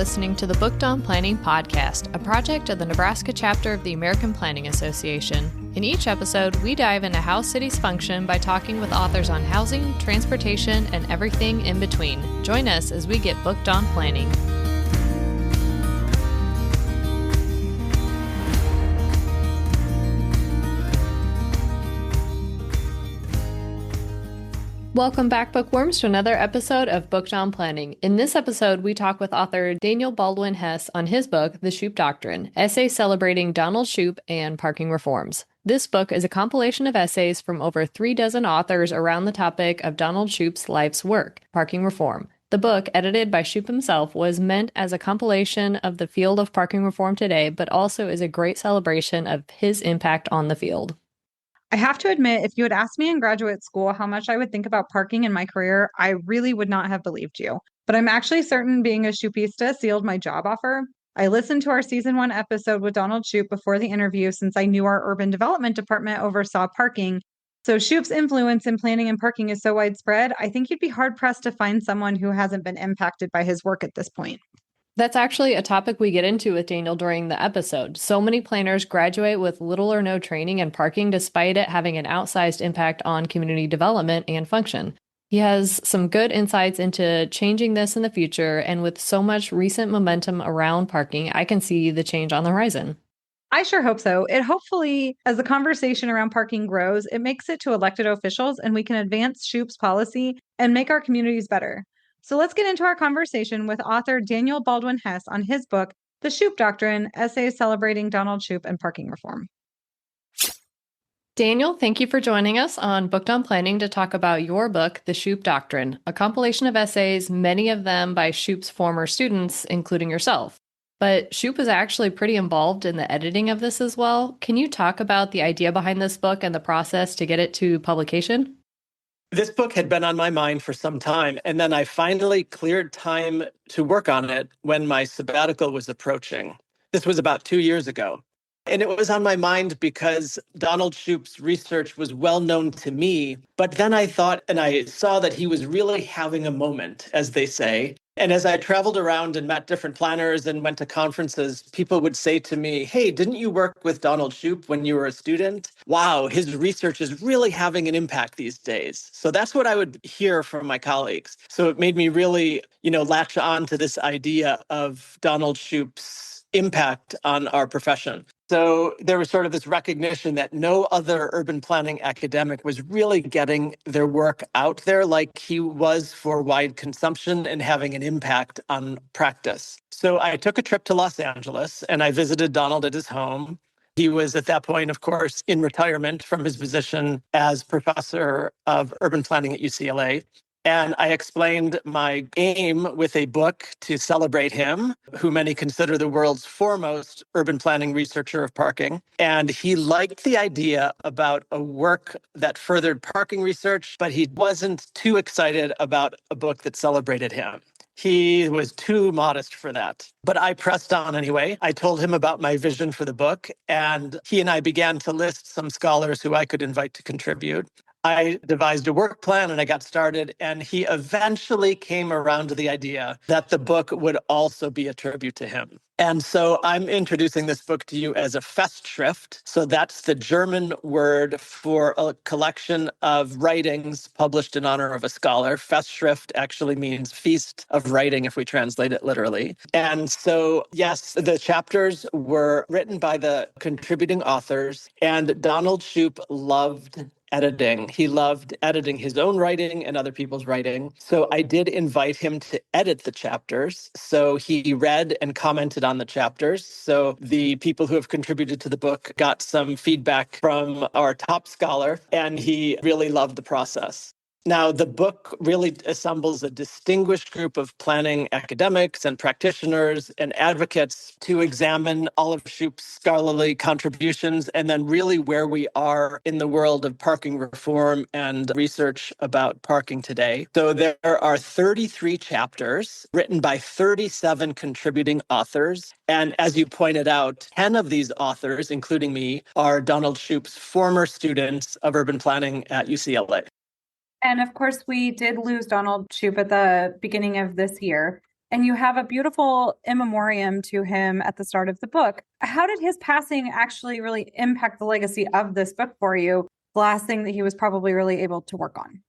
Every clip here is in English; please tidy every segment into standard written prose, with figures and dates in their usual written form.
listening to the Booked on Planning podcast, a project of the Nebraska chapter of the American Planning Association. In each episode, we dive into how cities function by talking with authors on housing, transportation, and everything in between. Join us as we get booked on planning. Welcome back, bookworms, to another episode of Booked on Planning. In this episode, we talk with author Daniel Baldwin Hess on his book, The Shoup Doctrine, essays celebrating Donald Shoup and parking reforms. This book is a compilation of essays from over 36 authors around the topic of Donald Shoup's life's work, parking reform. The book, edited by Shoup himself, was meant as a compilation of the field of parking reform today, but also is a great celebration of his impact on the field. I have to admit, if you had asked me in graduate school how much I would think about parking in my career, I really would not have believed you. But I'm actually certain being a Shoupista sealed my job offer. I listened to our season 1 episode with Donald Shoup before the interview since I knew our urban development department oversaw parking. So Shoup's influence in planning and parking is so widespread, I think you'd be hard-pressed to find someone who hasn't been impacted by his work at this point. That's actually a topic we get into with Daniel during the episode. So many planners graduate with little or no training in parking despite it having an outsized impact on community development and function. He has some good insights into changing this in the future, and with so much recent momentum around parking, I can see the change on the horizon. I sure hope so. It hopefully, as the conversation around parking grows, it makes it to elected officials and we can advance Shoup's policy and make our communities better. So let's get into our conversation with author Daniel Baldwin Hess on his book, The Shoup Doctrine, essays celebrating Donald Shoup and parking reform. Daniel, thank you for joining us on Booked on Planning to talk about your book, The Shoup Doctrine, a compilation of essays, many of them by Shoup's former students, including yourself. But Shoup was actually pretty involved in the editing of this as well. Can you talk about the idea behind this book and the process to get it to publication? This book had been on my mind for some time, and then I finally cleared time to work on it when my sabbatical was approaching. This was about 2 years ago. And it was on my mind because Donald Shoup's research was well known to me, but then I thought and I saw that he was really having a moment, as they say. And as I traveled around and met different planners and went to conferences, people would say to me, "Hey, didn't you work with Donald Shoup when you were a student? Wow, his research is really having an impact these days." So that's what I would hear from my colleagues. So it made me really, latch on to this idea of Donald Shoup's impact on our profession. So there was sort of this recognition that no other urban planning academic was really getting their work out there like he was for wide consumption and having an impact on practice. So I took a trip to Los Angeles and I visited Donald at his home. He was at that point, of course, in retirement from his position as professor of urban planning at UCLA. And I explained my aim with a book to celebrate him, who many consider the world's foremost urban planning researcher of parking. And he liked the idea about a work that furthered parking research, but he wasn't too excited about a book that celebrated him. He was too modest for that. But I pressed on anyway. I told him about my vision for the book, and he and I began to list some scholars who I could invite to contribute. I devised a work plan and I got started, and he eventually came around to the idea that the book would also be a tribute to him. And so I'm introducing this book to you as a festschrift. So that's the German word for a collection of writings published in honor of a scholar. Festschrift actually means feast of writing if we translate it literally. And so, yes, the chapters were written by the contributing authors, and Donald Shoup loved editing. He loved editing his own writing and other people's writing. So I did invite him to edit the chapters. So he read and commented on the chapters. So the people who have contributed to the book got some feedback from our top scholar, and he really loved the process. Now, the book really assembles a distinguished group of planning academics and practitioners and advocates to examine all of Shoup's scholarly contributions and then really where we are in the world of parking reform and research about parking today. So there are 33 chapters written by 37 contributing authors. And as you pointed out, 10 of these authors, including me, are Donald Shoup's former students of urban planning at UCLA. And of course, we did lose Donald Shoup at the beginning of this year. And you have a beautiful in memoriam to him at the start of the book. How did his passing actually really impact the legacy of this book for you? The last thing that he was probably really able to work on.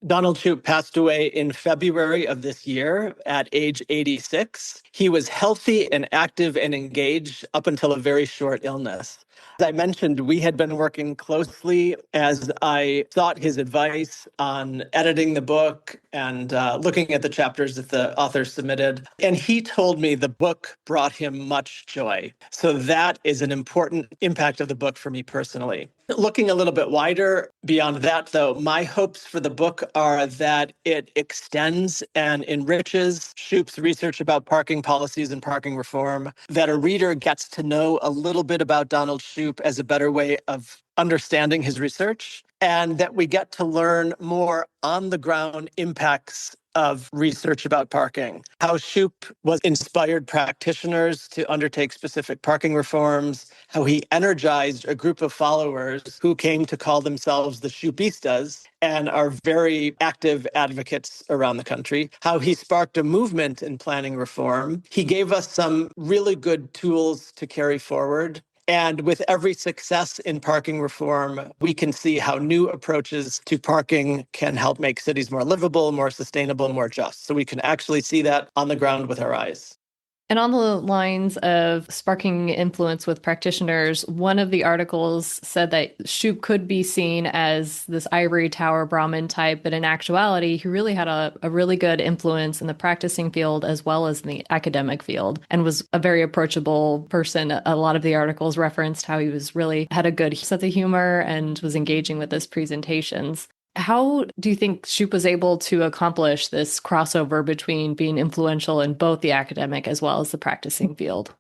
Donald Shoup passed away in February of this year at age 86. He was healthy and active and engaged up until a very short illness. As I mentioned, we had been working closely as I sought his advice on editing the book and looking at the chapters that the author submitted. And he told me the book brought him much joy. So that is an important impact of the book for me personally. Looking a little bit wider beyond that, though, my hopes for the book are that it extends and enriches Shoup's research about parking policies and parking reform, that a reader gets to know a little bit about Donald Shoup as a better way of understanding his research, and that we get to learn more on the ground impacts of research about parking, how Shoup was inspired practitioners to undertake specific parking reforms, how he energized a group of followers who came to call themselves the Shoupistas and are very active advocates around the country, how he sparked a movement in planning reform. He gave us some really good tools to carry forward. And with every success in parking reform, we can see how new approaches to parking can help make cities more livable, more sustainable, more just. So we can actually see that on the ground with our eyes. And on the lines of sparking influence with practitioners, one of the articles said that Shoup could be seen as this ivory tower Brahmin type, but in actuality, he really had a really good influence in the practicing field as well as in the academic field, and was a very approachable person. A lot of the articles referenced how he was really had a good sense of humor and was engaging with his presentations. How do you think Shoup was able to accomplish this crossover between being influential in both the academic as well as the practicing field?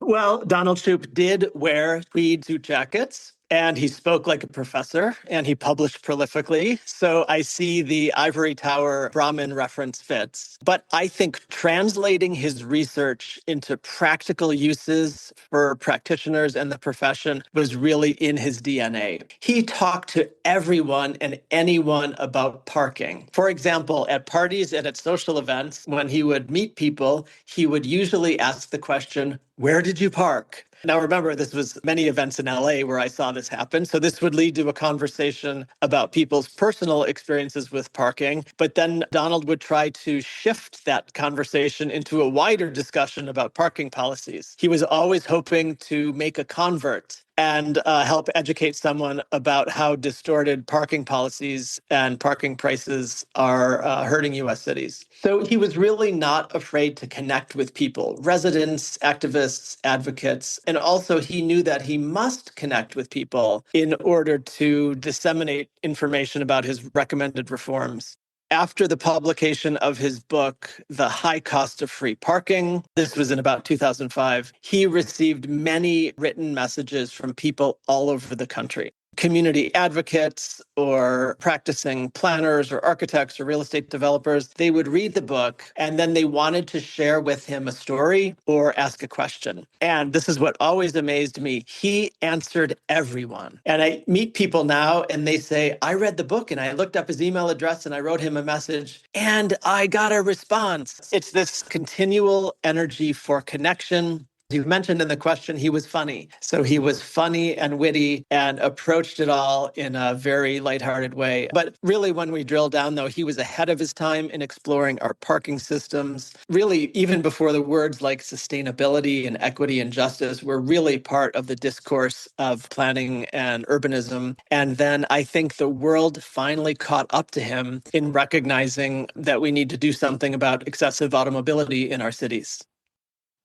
Well, Donald Shoup did wear tweed suit jackets, and he spoke like a professor, and he published prolifically. So I see the ivory tower Brahmin reference fits. But I think translating his research into practical uses for practitioners and the profession was really in his DNA. He talked to everyone and anyone about parking. For example, at parties and at social events, when he would meet people, he would usually ask the question, "Where did you park?" Now, remember, this was many events in LA where I saw this happen. So this would lead to a conversation about people's personal experiences with parking. But then Donald would try to shift that conversation into a wider discussion about parking policies. He was always hoping to make a convert and help educate someone about how distorted parking policies and parking prices are hurting U.S. cities. So he was really not afraid to connect with people, residents, activists, advocates, and also he knew that he must connect with people in order to disseminate information about his recommended reforms. After the publication of his book, The High Cost of Free Parking, this was in about 2005, he received many written messages from people all over the country. Community advocates or practicing planners or architects or real estate developers, they would read the book and then they wanted to share with him a story or ask a question. And this is what always amazed me. He answered everyone. And I meet people now and they say, I read the book and I looked up his email address and I wrote him a message and I got a response. It's this continual energy for connection. You mentioned in the question, he was funny. So he was funny and witty and approached it all in a very lighthearted way. But really, when we drill down, though, he was ahead of his time in exploring our parking systems. Really, even before the words like sustainability and equity and justice were really part of the discourse of planning and urbanism. And then I think the world finally caught up to him in recognizing that we need to do something about excessive automobility in our cities.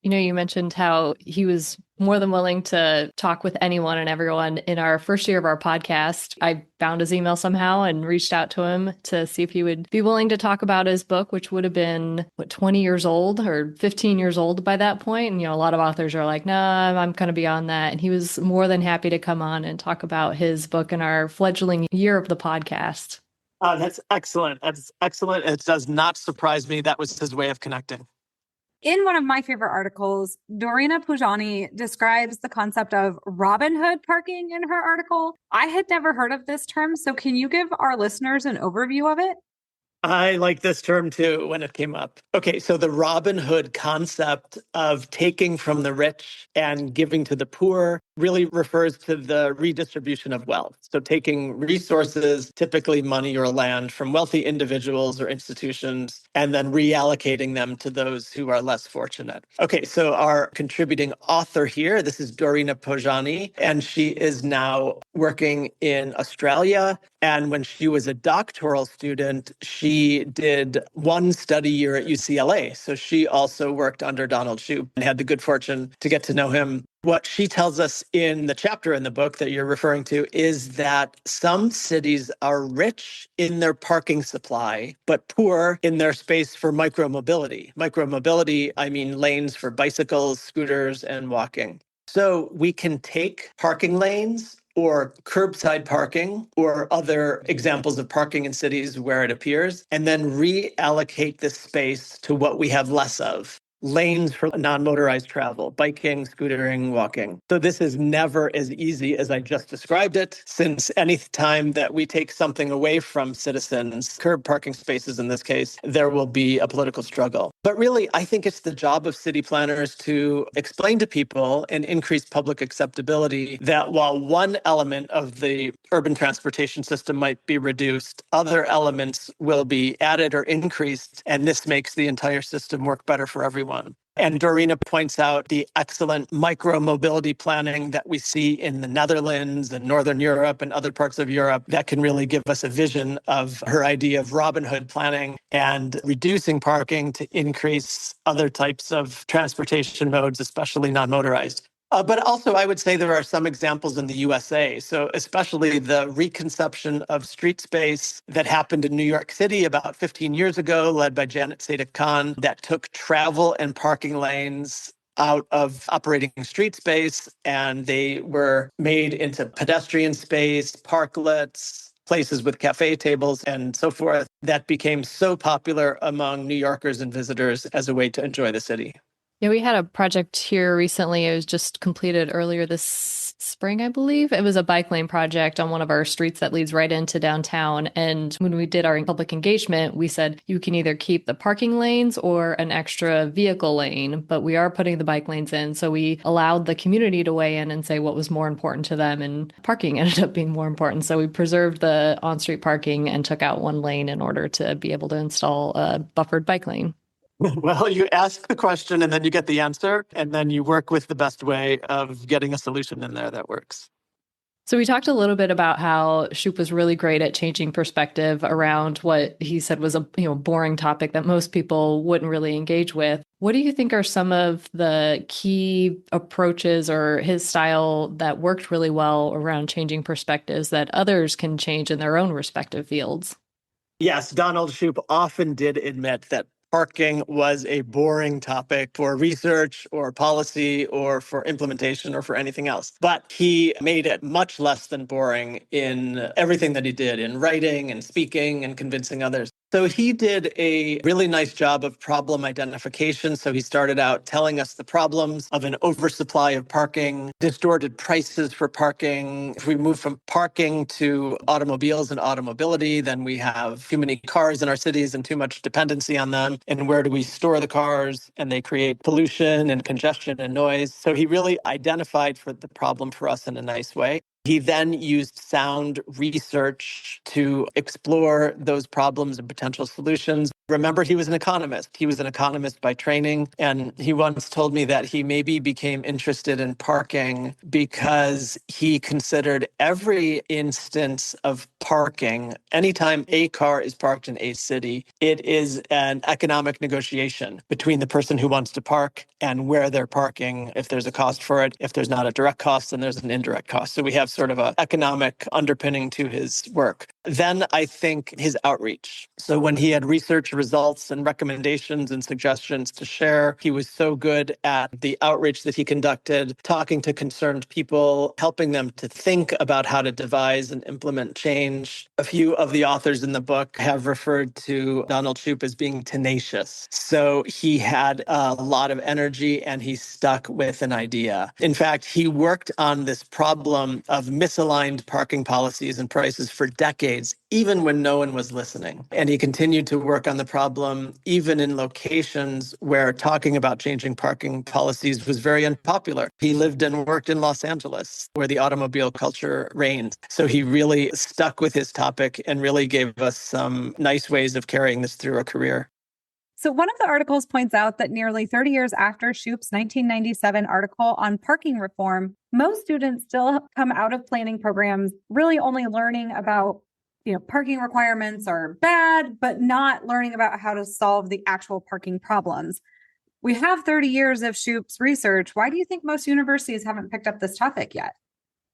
You know, you mentioned how he was more than willing to talk with anyone and everyone. In our first year of our podcast, I found his email somehow and reached out to him to see if he would be willing to talk about his book, which would have been, 20 years old or 15 years old by that point. And, a lot of authors are like, nah, I'm kind of beyond that. And he was more than happy to come on and talk about his book in our fledgling year of the podcast. That's excellent. That's excellent. It does not surprise me. That was his way of connecting. In one of my favorite articles, Dorina Pujani describes the concept of Robin Hood parking in her article. I had never heard of this term, so can you give our listeners an overview of it? I like this term too when it came up. Okay, so the Robin Hood concept of taking from the rich and giving to the poor really refers to the redistribution of wealth. So taking resources, typically money or land, from wealthy individuals or institutions, and then reallocating them to those who are less fortunate. Okay, so our contributing author here, this is Dorina Pojani, and she is now working in Australia. And when she was a doctoral student, she did one study year at UCLA. So she also worked under Donald Shoup and had the good fortune to get to know him. What she tells us in the chapter in the book that you're referring to is that some cities are rich in their parking supply, but poor in their space for micromobility. Micromobility, I mean lanes for bicycles, scooters, and walking. So we can take parking lanes or curbside parking or other examples of parking in cities where it appears, and then reallocate this space to what we have less of. Lanes for non-motorized travel, biking, scootering, walking. So this is never as easy as I just described it, since any time that we take something away from citizens, curb parking spaces in this case, there will be a political struggle. But really, I think it's the job of city planners to explain to people and increase public acceptability that while one element of the urban transportation system might be reduced, other elements will be added or increased, and this makes the entire system work better for everyone. And Dorina points out the excellent micro-mobility planning that we see in the Netherlands and Northern Europe and other parts of Europe that can really give us a vision of her idea of Robin Hood planning and reducing parking to increase other types of transportation modes, especially non-motorized. But also, I would say there are some examples in the USA. So especially the reconception of street space that happened in New York City about 15 years ago, led by Janet Sadik-Khan, that took travel and parking lanes out of operating street space, and they were made into pedestrian space, parklets, places with cafe tables and so forth. That became so popular among New Yorkers and visitors as a way to enjoy the city. Yeah, we had a project here recently. It was just completed earlier this spring, I believe. It was a bike lane project on one of our streets that leads right into downtown. And when we did our public engagement, we said you can either keep the parking lanes or an extra vehicle lane, but we are putting the bike lanes in. So we allowed the community to weigh in and say what was more important to them, and parking ended up being more important. So we preserved the on-street parking and took out one lane in order to be able to install a buffered bike lane. Well, you ask the question and then you get the answer, and then you work with the best way of getting a solution in there that works. So we talked a little bit about how Shoup was really great at changing perspective around what he said was a boring topic that most people wouldn't really engage with. What do you think are some of the key approaches or his style that worked really well around changing perspectives that others can change in their own respective fields? Yes, Donald Shoup often did admit that parking was a boring topic for research or policy or for implementation or for anything else. But he made it much less than boring in everything that he did, in writing and speaking and convincing others. So he did a really nice job of problem identification. So he started out telling us the problems of an oversupply of parking, distorted prices for parking. If we move from parking to automobiles and automobility, then we have too many cars in our cities and too much dependency on them. And where do we store the cars? And they create pollution and congestion and noise. So he really identified for the problem for us in a nice way. He then used sound research to explore those problems and potential solutions. Remember, he was an economist. He was an economist by training. And he once told me that he maybe became interested in parking because he considered every instance of parking, anytime a car is parked in a city, it is an economic negotiation between the person who wants to park and where they're parking. If there's a cost for it, if there's not a direct cost, then there's an indirect cost. So we have sort of an economic underpinning to his work. Then I think his outreach. So when he had research results and recommendations and suggestions to share, he was so good at the outreach that he conducted, talking to concerned people, helping them to think about how to devise and implement change. A few of the authors in the book have referred to Donald Shoup as being tenacious. So he had a lot of energy and he stuck with an idea. In fact, he worked on this problem of misaligned parking policies and prices for decades decades, even when no one was listening. And he continued to work on the problem, even in locations where talking about changing parking policies was very unpopular. He lived and worked in Los Angeles, where the automobile culture reigned. So he really stuck with his topic and really gave us some nice ways of carrying this through a career. So one of the articles points out that nearly 30 years after Shoup's 1997 article on parking reform, most students still come out of planning programs really only learning about, parking requirements are bad, but not learning about how to solve the actual parking problems. We have 30 years of Shoup's research. Why do you think most universities haven't picked up this topic yet?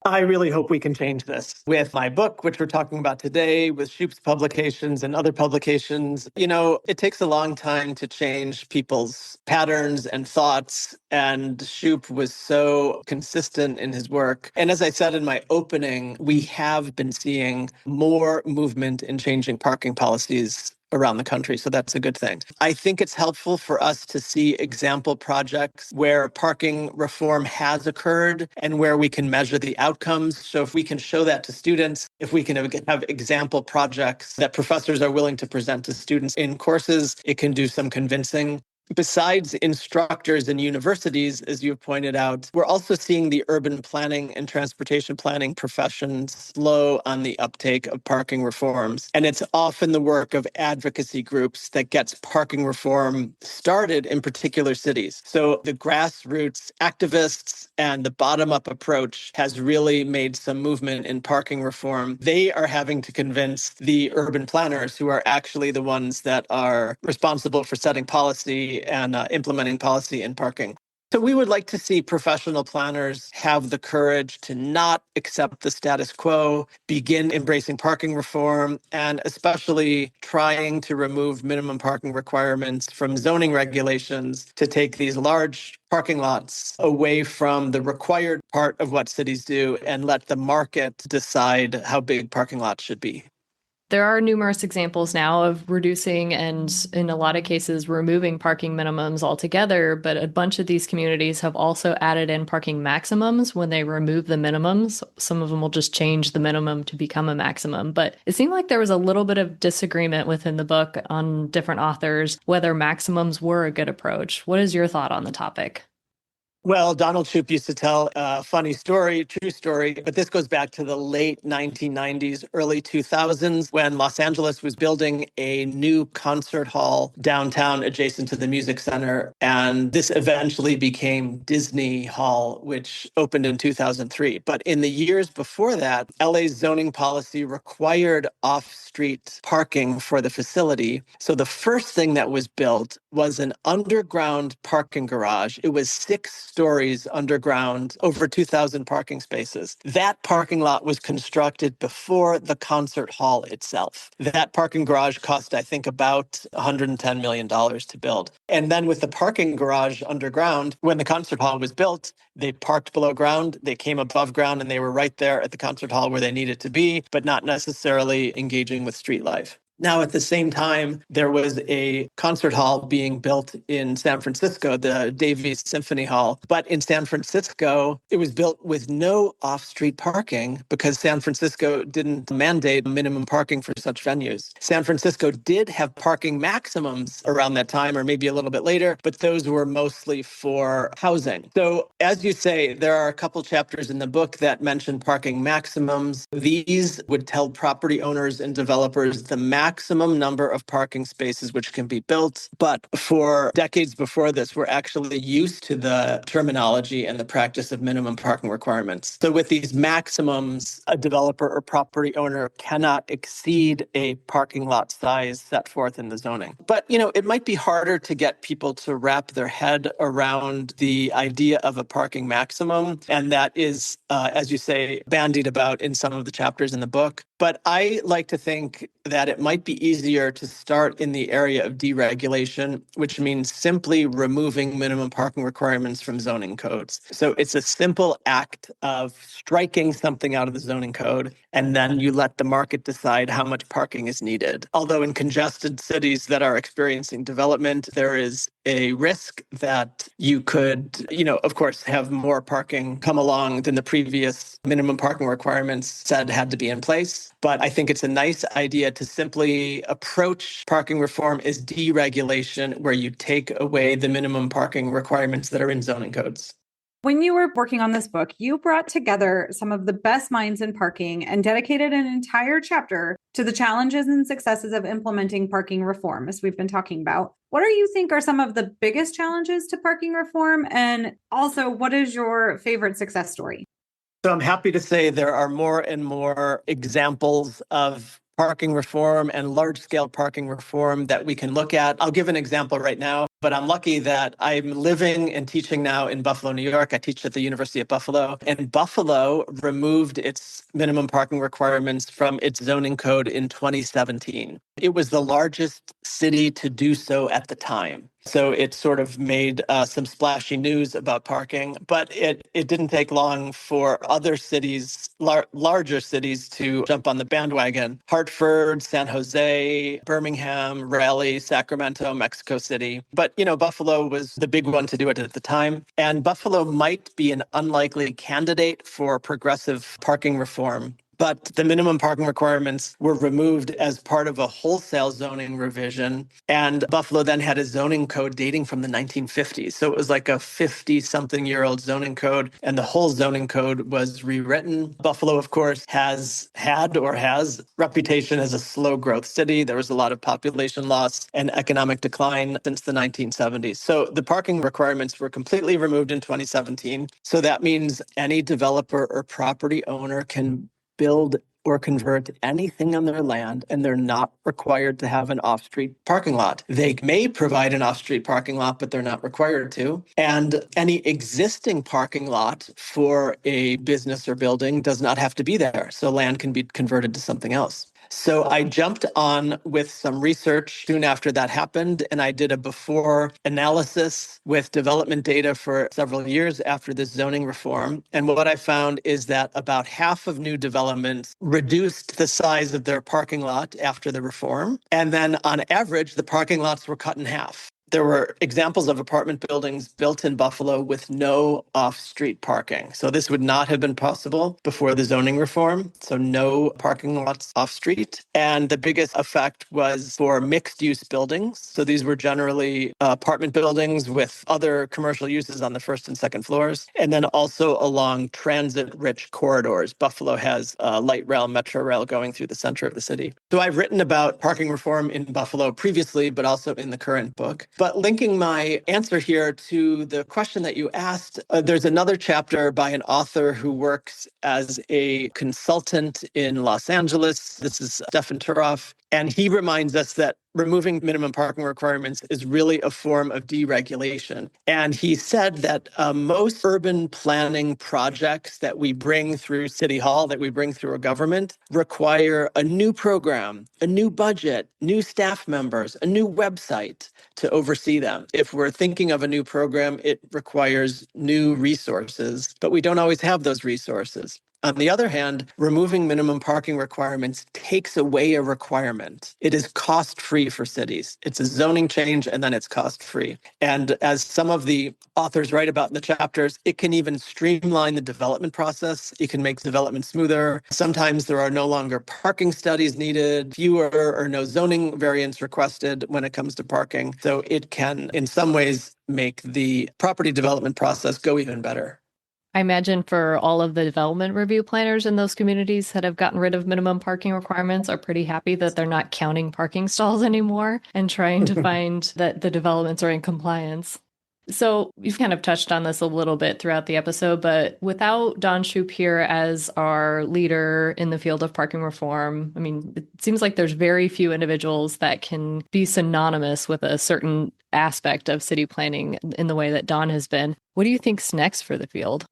I really hope we can change this with my book, which we're talking about today, with Shoup's publications and other publications. It takes a long time to change people's patterns and thoughts. And Shoup was so consistent in his work. And as I said in my opening, we have been seeing more movement in changing parking policies around the country. So that's a good thing. I think it's helpful for us to see example projects where parking reform has occurred and where we can measure the outcomes. So if we can show that to students, if we can have example projects that professors are willing to present to students in courses, it can do some convincing. Besides instructors in universities, as you've pointed out, we're also seeing the urban planning and transportation planning professions slow on the uptake of parking reforms. And it's often the work of advocacy groups that gets parking reform started in particular cities. So the grassroots activists and the bottom-up approach has really made some movement in parking reform. They are having to convince the urban planners, who are actually the ones that are responsible for setting policy and implementing policy in parking. So we would like to see professional planners have the courage to not accept the status quo, begin embracing parking reform, and especially trying to remove minimum parking requirements from zoning regulations to take these large parking lots away from the required part of what cities do and let the market decide how big parking lots should be. There are numerous examples now of reducing and, in a lot of cases, removing parking minimums altogether, but a bunch of these communities have also added in parking maximums when they remove the minimums. Some of them will just change the minimum to become a maximum. But it seemed like there was a little bit of disagreement within the book on different authors whether maximums were a good approach. What is your thought on the topic? Well, Donald Shoup used to tell a funny story, true story, but this goes back to the late 1990s, early 2000s, when Los Angeles was building a new concert hall downtown adjacent to the music center. And this eventually became Disney Hall, which opened in 2003. But in the years before that, LA's zoning policy required off-street parking for the facility. So the first thing that was built was an underground parking garage. It was 6 stories underground, over 2,000 parking spaces. That parking lot was constructed before the concert hall itself. That parking garage cost, I think, about $110 million to build. And then with the parking garage underground, when the concert hall was built, they parked below ground, they came above ground, and they were right there at the concert hall where they needed to be, but not necessarily engaging with street life. Now, at the same time, there was a concert hall being built in San Francisco, the Davies Symphony Hall. But in San Francisco, it was built with no off-street parking because San Francisco didn't mandate minimum parking for such venues. San Francisco did have parking maximums around that time, or maybe a little bit later, but those were mostly for housing. So as you say, there are a couple chapters in the book that mention parking maximums. These would tell property owners and developers the maximum number of parking spaces which can be built. But for decades before this, we're actually used to the terminology and the practice of minimum parking requirements. So with these maximums, a developer or property owner cannot exceed a parking lot size set forth in the zoning. But, it might be harder to get people to wrap their head around the idea of a parking maximum. And that is, as you say, bandied about in some of the chapters in the book. But I like to think that it might be easier to start in the area of deregulation, which means simply removing minimum parking requirements from zoning codes. So it's a simple act of striking something out of the zoning code, and then you let the market decide how much parking is needed. Although in congested cities that are experiencing development, there is a risk that you could, of course, have more parking come along than the previous minimum parking requirements said had to be in place. But I think it's a nice idea to simply approach parking reform as deregulation, where you take away the minimum parking requirements that are in zoning codes. When you were working on this book, you brought together some of the best minds in parking and dedicated an entire chapter to the challenges and successes of implementing parking reform, as we've been talking about. What do you think are some of the biggest challenges to parking reform? And also, what is your favorite success story? So I'm happy to say there are more and more examples of parking reform and large-scale parking reform that we can look at. I'll give an example right now, but I'm lucky that I'm living and teaching now in Buffalo, New York. I teach at the University of Buffalo, and Buffalo removed its minimum parking requirements from its zoning code in 2017. It was the largest city to do so at the time. So it sort of made some splashy news about parking, but it didn't take long for other cities, larger cities, to jump on the bandwagon. Hartford, San Jose, Birmingham, Raleigh, Sacramento, Mexico City. But, Buffalo was the big one to do it at the time. And Buffalo might be an unlikely candidate for progressive parking reform. But the minimum parking requirements were removed as part of a wholesale zoning revision. And Buffalo then had a zoning code dating from the 1950s. So it was like a 50-something-year-old zoning code, and the whole zoning code was rewritten. Buffalo, of course, has reputation as a slow growth city. There was a lot of population loss and economic decline since the 1970s. So the parking requirements were completely removed in 2017. So that means any developer or property owner can build or convert anything on their land, and they're not required to have an off-street parking lot. They may provide an off-street parking lot, but they're not required to. And any existing parking lot for a business or building does not have to be there. So land can be converted to something else. So I jumped on with some research soon after that happened, and I did a before analysis with development data for several years after this zoning reform. And what I found is that about half of new developments reduced the size of their parking lot after the reform. And then on average, the parking lots were cut in half. There were examples of apartment buildings built in Buffalo with no off-street parking. So this would not have been possible before the zoning reform. So no parking lots off-street. And the biggest effect was for mixed-use buildings. So these were generally apartment buildings with other commercial uses on the first and second floors. And then also along transit-rich corridors. Buffalo has light rail, metro rail going through the center of the city. So I've written about parking reform in Buffalo previously, but also in the current book. But linking my answer here to the question that you asked, there's another chapter by an author who works as a consultant in Los Angeles. This is Stefan Turoff. And he reminds us that removing minimum parking requirements is really a form of deregulation. And he said that most urban planning projects that we bring through City Hall, that we bring through a government, require a new program, a new budget, new staff members, a new website to oversee them. If we're thinking of a new program, it requires new resources, but we don't always have those resources. On the other hand, removing minimum parking requirements takes away a requirement. It is cost-free for cities. It's a zoning change, and then it's cost-free. And as some of the authors write about in the chapters, it can even streamline the development process. It can make development smoother. Sometimes there are no longer parking studies needed, fewer or no zoning variants requested when it comes to parking. So it can, in some ways, make the property development process go even better. I imagine for all of the development review planners in those communities that have gotten rid of minimum parking requirements are pretty happy that they're not counting parking stalls anymore and trying to find that the developments are in compliance. So you've kind of touched on this a little bit throughout the episode, but without Don Shoup here as our leader in the field of parking reform, I mean, it seems like there's very few individuals that can be synonymous with a certain aspect of city planning in the way that Don has been. What do you think's next for the field?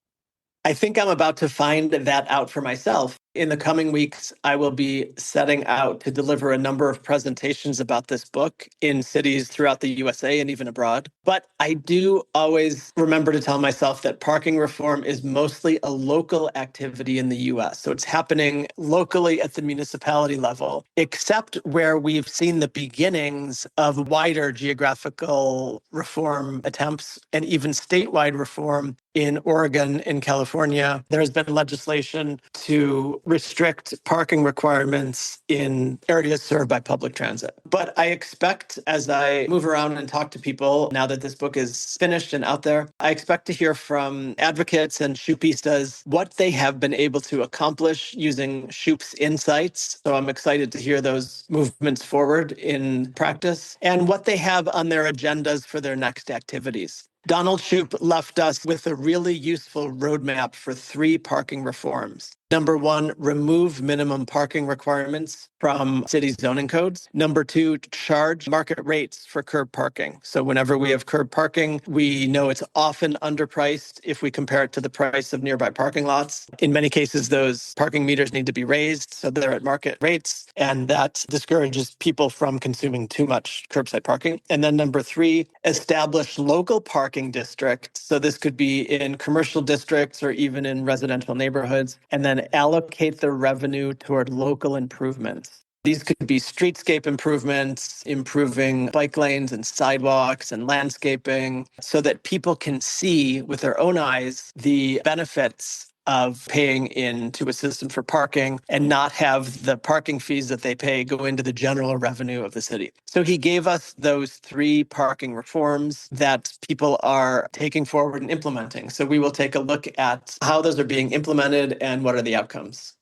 I think I'm about to find that out for myself. In the coming weeks, I will be setting out to deliver a number of presentations about this book in cities throughout the USA and even abroad. But I do always remember to tell myself that parking reform is mostly a local activity in the US. So it's happening locally at the municipality level, except where we've seen the beginnings of wider geographical reform attempts and even statewide reform in Oregon and California. There has been legislation to to restrict parking requirements in areas served by public transit. But I expect, as I move around and talk to people, now that this book is finished and out there, I expect to hear from advocates and Shoupistas what they have been able to accomplish using Shoup's insights. So I'm excited to hear those movements forward in practice and what they have on their agendas for their next activities. Donald Shoup left us with a really useful roadmap for 3 parking reforms. Number 1, remove minimum parking requirements from city zoning codes. Number 2, charge market rates for curb parking. So whenever we have curb parking, we know it's often underpriced if we compare it to the price of nearby parking lots. In many cases, those parking meters need to be raised so they're at market rates, and that discourages people from consuming too much curbside parking. And then number 3, establish local parking districts. So this could be in commercial districts or even in residential neighborhoods, and then allocate the revenue toward local improvements. These could be streetscape improvements, improving bike lanes and sidewalks and landscaping so that people can see with their own eyes the benefits of paying into a system for parking and not have the parking fees that they pay go into the general revenue of the city. So he gave us those 3 parking reforms that people are taking forward and implementing. So we will take a look at how those are being implemented and what are the outcomes.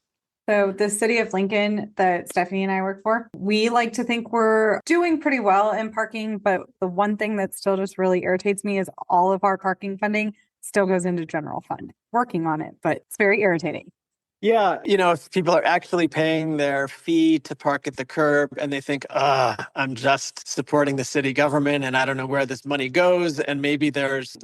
So the city of Lincoln that Stephanie and I work for, we like to think we're doing pretty well in parking, but the one thing that still just really irritates me is all of our parking funding still goes into general fund. Working on it, but it's very irritating. Yeah, if people are actually paying their fee to park at the curb and they think, I'm just supporting the city government and I don't know where this money goes. And maybe there's,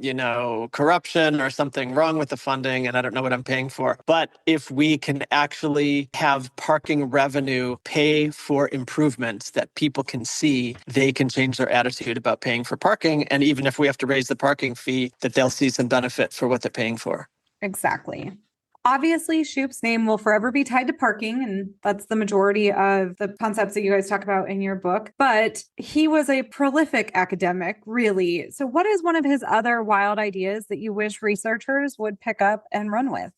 corruption or something wrong with the funding and I don't know what I'm paying for. But if we can actually have parking revenue pay for improvements that people can see, they can change their attitude about paying for parking. And even if we have to raise the parking fee, that they'll see some benefit for what they're paying for. Exactly. Obviously, Shoup's name will forever be tied to parking, and that's the majority of the concepts that you guys talk about in your book. But he was a prolific academic, really. So what is one of his other wild ideas that you wish researchers would pick up and run with?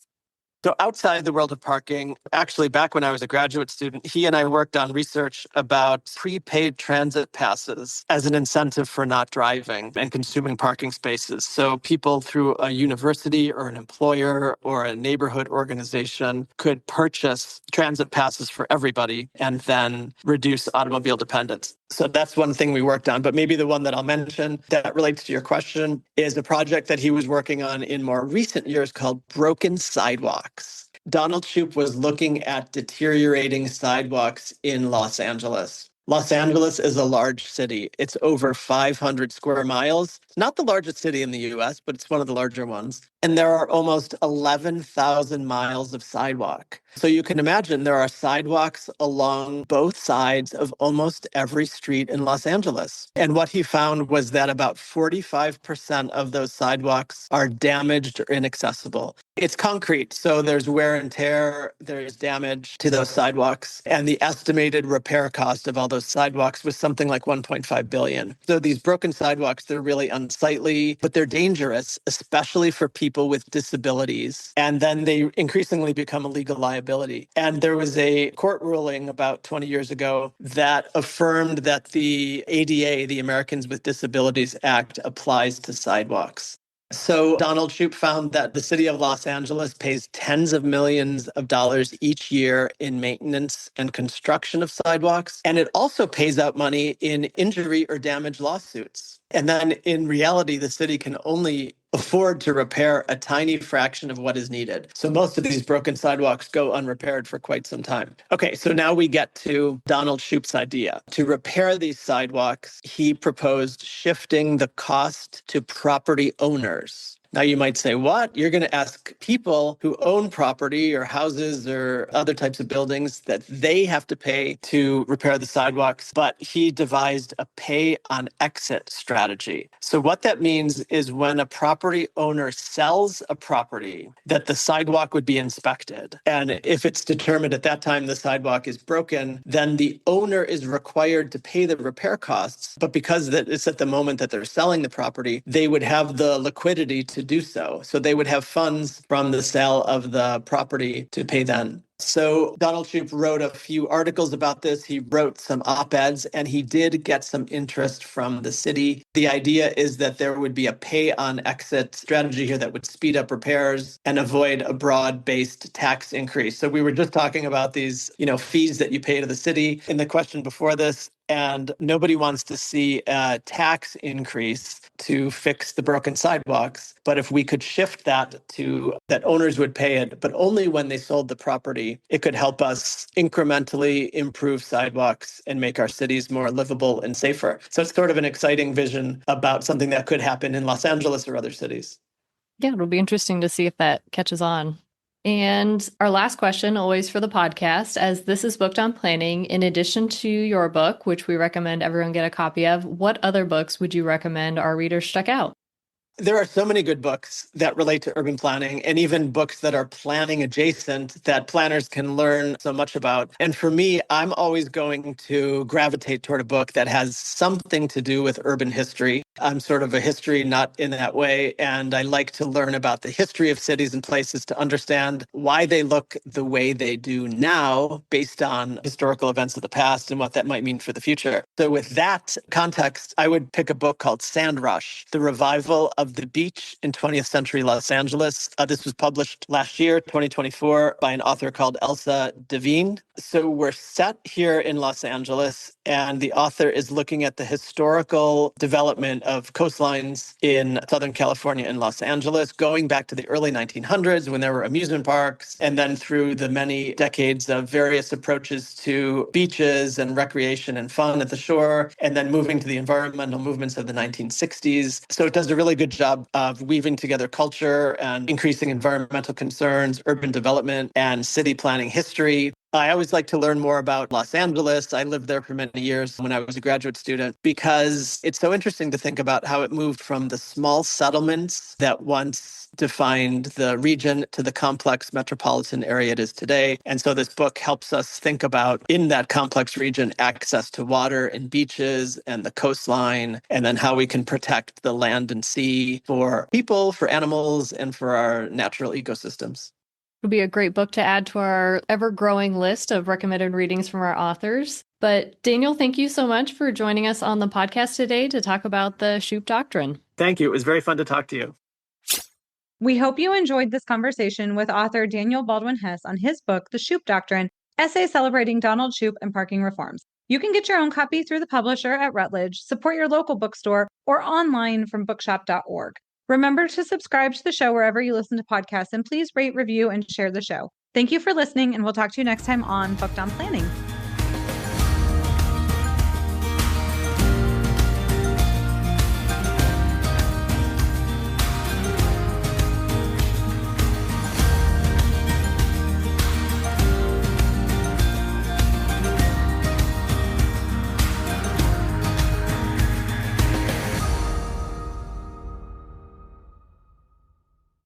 So outside the world of parking, actually back when I was a graduate student, he and I worked on research about prepaid transit passes as an incentive for not driving and consuming parking spaces. So people through a university or an employer or a neighborhood organization could purchase transit passes for everybody and then reduce automobile dependence. So that's one thing we worked on. But maybe the one that I'll mention that relates to your question is a project that he was working on in more recent years called Broken Sidewalks. Donald Shoup was looking at deteriorating sidewalks in Los Angeles. Los Angeles is a large city. It's over 500 square miles. It's not the largest city in the US, but it's one of the larger ones. And there are almost 11,000 miles of sidewalk. So you can imagine there are sidewalks along both sides of almost every street in Los Angeles. And what he found was that about 45% of those sidewalks are damaged or inaccessible. It's concrete, so there's wear and tear, there's damage to those sidewalks. And the estimated repair cost of all those sidewalks was something like $1.5 billion. So these broken sidewalks, they're really unsightly, but they're dangerous, especially for people with disabilities. And then they increasingly become a legal liability. And there was a court ruling about 20 years ago that affirmed that the ADA, the Americans with Disabilities Act, applies to sidewalks. So Donald Shoup found that the city of Los Angeles pays tens of millions of dollars each year in maintenance and construction of sidewalks. And it also pays out money in injury or damage lawsuits. And then in reality, the city can only afford to repair a tiny fraction of what is needed. So most of these broken sidewalks go unrepaired for quite some time. Okay, so now we get to Donald Shoup's idea. To repair these sidewalks, he proposed shifting the cost to property owners. Now you might say, what? You're going to ask people who own property or houses or other types of buildings that they have to pay to repair the sidewalks. But he devised a pay on exit strategy. So what that means is when a property owner sells a property, that the sidewalk would be inspected. And if it's determined at that time the sidewalk is broken, then the owner is required to pay the repair costs. But because it's at the moment that they're selling the property, they would have the liquidity to do so. So they would have funds from the sale of the property to pay then. So Donald Shoup wrote a few articles about this. He wrote some op-eds, and he did get some interest from the city. The idea is that there would be a pay-on-exit strategy here that would speed up repairs and avoid a broad-based tax increase. So we were just talking about these, fees that you pay to the city in the question before this. And nobody wants to see a tax increase to fix the broken sidewalks. But if we could shift that to that owners would pay it, but only when they sold the property, it could help us incrementally improve sidewalks and make our cities more livable and safer. So it's sort of an exciting vision about something that could happen in Los Angeles or other cities. Yeah, it'll be interesting to see if that catches on. And our last question, always for the podcast, as this is Booked on Planning, in addition to your book, which we recommend everyone get a copy of, what other books would you recommend our readers check out? There are so many good books that relate to urban planning, and even books that are planning adjacent that planners can learn so much about. And for me, I'm always going to gravitate toward a book that has something to do with urban history. I'm sort of a history nut in that way, and I like to learn about the history of cities and places to understand why they look the way they do now based on historical events of the past and what that might mean for the future. So with that context, I would pick a book called Sandrush, The Revival of the Beach in 20th Century Los Angeles. This was published last year, 2024, by an author called Elsa, Devienne. So we're set here in Los Angeles, and the author is looking at the historical development of coastlines in Southern California and Los Angeles, going back to the early 1900s when there were amusement parks, and then through the many decades of various approaches to beaches and recreation and fun at the shore, and then moving to the environmental movements of the 1960s. So it does a really good job of weaving together culture and increasing environmental concerns, urban development, and city planning history. I always like to learn more about Los Angeles. I lived there for many years when I was a graduate student because it's so interesting to think about how it moved from the small settlements that once defined the region to the complex metropolitan area it is today. And so this book helps us think about, in that complex region, access to water and beaches and the coastline, and then how we can protect the land and sea for people, for animals, and for our natural ecosystems. It'll be a great book to add to our ever-growing list of recommended readings from our authors. But Daniel, thank you so much for joining us on the podcast today to talk about the Shoup Doctrine. Thank you. It was very fun to talk to you. We hope you enjoyed this conversation with author Daniel Baldwin Hess on his book, The Shoup Doctrine, Essay Celebrating Donald Shoup and Parking Reforms. You can get your own copy through the publisher at Routledge, support your local bookstore, or online from bookshop.org. Remember to subscribe to the show wherever you listen to podcasts, and please rate, review, and share the show. Thank you for listening, and we'll talk to you next time on Booked on Planning.